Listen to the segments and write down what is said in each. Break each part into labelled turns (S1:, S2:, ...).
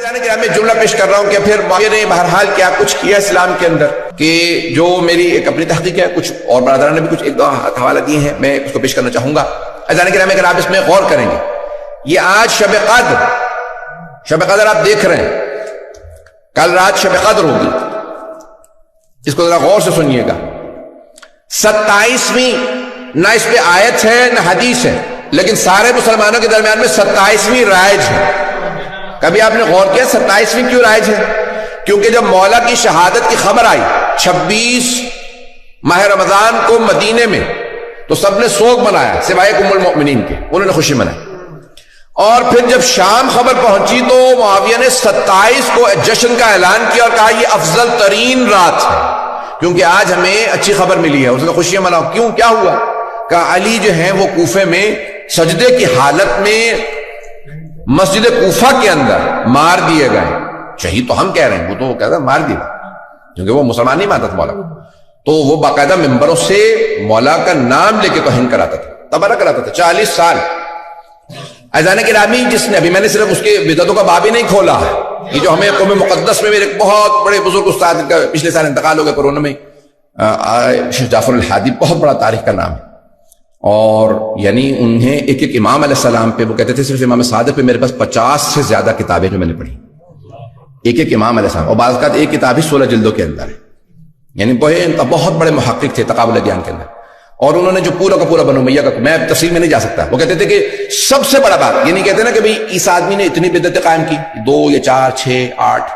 S1: میں جملہ پیش کر رہا ہوں کہ پھر معاویہ نے بہرحال کیا کچھ کیا اسلام کے اندر، کہ جو میری ایک اپنی تحقیق ہے، کچھ اور برادران نے بھی کچھ ایک دو حوالہ دیے ہیں، میں اس کو پیش کرنا چاہوں گا۔ عزیزان کرام، اگر آپ اس میں غور کریں گے، یہ آج شب قدر آپ دیکھ رہے ہیں، کل رات شب قدر ہوگی، اس کو ذرا غور سے سنیے گا۔ 27ویں نہ اس پہ آیت ہے نہ حدیث ہے، لیکن سارے مسلمانوں کے درمیان میں 27ویں رائج ہے۔ کبھی آپ نے غور کیا 27ویں کیوں رائج ہے؟ کیونکہ جب مولا کی شہادت کی خبر آئی 26 ماہ رمضان کو مدینے میں، تو سب نے سوگ منایا سوائے ام المؤمنین کے، انہوں نے خوشی منائی۔ اور پھر جب شام خبر پہنچی تو معاویہ نے 27 کو جشن کا اعلان کیا اور کہا یہ افضل ترین رات ہے، کیونکہ آج ہمیں اچھی خبر ملی ہے، اس نے خوشیاں مناؤ۔ کیوں، کیا ہوا؟ کہا علی جو ہیں وہ کوفے میں سجدے کی حالت میں مسجد کوفہ کے اندر مار دیے گئے۔ شہید تو ہم کہہ رہے ہیں، وہ تو کہتا مار دیا، کیونکہ وہ مسلمان نہیں مانتا تھا مولا کو، تو وہ باقاعدہ ممبروں سے مولا کا نام لے کے توہین کراتا تھا، تبرہ کراتا تھا 40 سال۔ عزیزان گرامی، جس نے ابھی میں نے صرف اس کے بدعتوں کا باب ہی نہیں کھولا ہے، یہ جو ہمیں قوم مقدس میں میرے بہت بڑے بزرگ استاد کا پچھلے سال انتقال ہو گیا کورونا میں، شیخ جعفر الحادی، بہت بڑا تاریخ کا نام ہے، اور یعنی انہیں ایک ایک امام علیہ السلام پہ وہ کہتے تھے صرف امام صادق پہ میرے پاس 50 سے زیادہ کتابیں جو میں نے پڑھی، ایک ایک امام علیہ السلام، اور بعض اوقات ایک کتاب ہی 16 جلدوں کے اندر ہے، یعنی بہت بڑے محقق تھے تقابل ادیان کے اندر۔ اور انہوں نے جو پورا کا پورا بنو امیہ کا، میں تفصیل میں نہیں جا سکتا، وہ کہتے تھے کہ سب سے بڑا بات، یہ نہیں کہتے نا کہ بھئی اس آدمی نے اتنی بدعتیں قائم کی، 2 یا 4 6 8،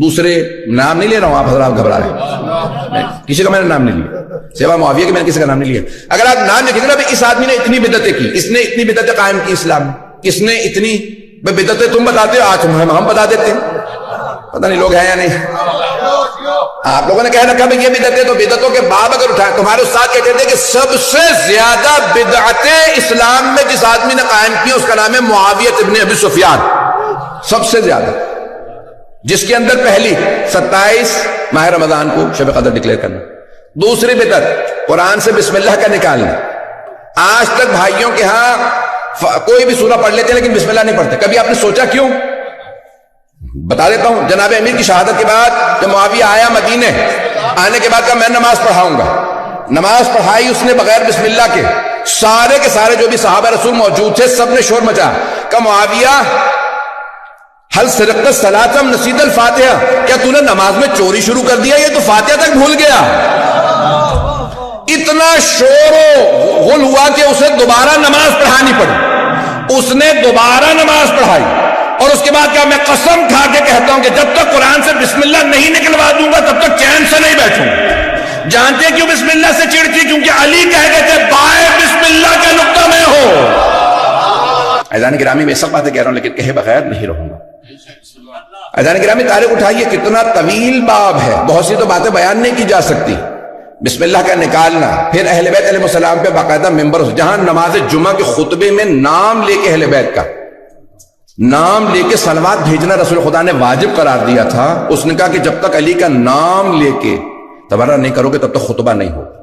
S1: دوسرے نام نہیں لے رہا ہوں، آپ حضرات گھبرا رہے ہیں، کسی کا میں نے نام نہیں لیا سوا معاویہ کے، میں نے کسی کا نام نہیں لیا۔ اگر آپ نام لکھیں گے نا اس آدمی نے اتنی بدعتیں کی، اس نے اتنی بدعتیں قائم کی اسلام میں، اس نے اتنی بدعتیں، تم بتاتے ہو، آج ہم بتا دیتے ہیں، پتہ نہیں لوگ ہیں یا نہیں۔ آپ لوگوں نے کہہ رکھا بھئی یہ بدعتیں، تو بدعتوں کے باب اگر اٹھائیں، تمہارے استاد کہتے تھے کہ سب سے زیادہ بدعتیں اسلام میں جس آدمی نے قائم کی اس کا نام ہے معاویہ ابن ابی سفیان، سب سے زیادہ، جس کے اندر پہلی 27 ماہ رمضان کو شب قدر ڈکلیئر کرنا۔ دوسری بدعت قرآن سے بسم اللہ کا نکالنا۔ آج تک بھائیوں کے ہاں کوئی بھی سورہ پڑھ لیتے ہیں لیکن بسم اللہ نہیں پڑھتے، کبھی آپ نے سوچا کیوں؟ بتا دیتا ہوں، جناب امیر کی شہادت کے بعد جب معاویہ آیا مدینے، آنے کے بعد کہا میں نماز پڑھاؤں گا، نماز پڑھائی اس نے بغیر بسم اللہ کے، سارے کے سارے جو بھی صحابہ رسول موجود تھے سب نے شور مچا، کہا معاویہ حل سرقت الصلاۃ نسیت الفاتحہ، کیا تو نے نماز میں چوری شروع کر دیا، یہ تو فاتحہ تک بھول گیا۔ اتنا شور و غل ہوا کہ اسے دوبارہ نماز پڑھانی پڑی، اس نے دوبارہ نماز پڑھائی، اور اس کے بعد کہا میں قسم کھا کے کہتا ہوں کہ جب تک قرآن سے بسم اللہ نہیں نکلوا دوں گا تب تک چین سے نہیں بیٹھوں گا۔ جانتے کیوں بسم اللہ سے چڑتی؟ کیونکہ علی کہہ گئے تھے بائے بسم اللہ کے نقطہ میں ہو۔ عزیزان گرامی، میں سب باتیں کہہ رہا ہوں لیکن کہے بغیر نہیں رہوں گا۔ عزیزان گرامی، تاریخ اٹھائیے، کتنا طویل باب ہے، بہت سی تو باتیں بیان نہیں کی جا سکتی۔ بسم اللہ کا نکالنا، پھر اہل بیت علیہ السلام پہ باقاعدہ ممبر، جہاں نماز جمعہ کے خطبے میں نام لے کے اہل بیت کا نام لے کے صلوات بھیجنا رسول خدا نے واجب قرار دیا تھا، اس نے کہا کہ جب تک علی کا نام لے کے تبرہ نہیں کرو گے تب تک خطبہ نہیں ہوگا۔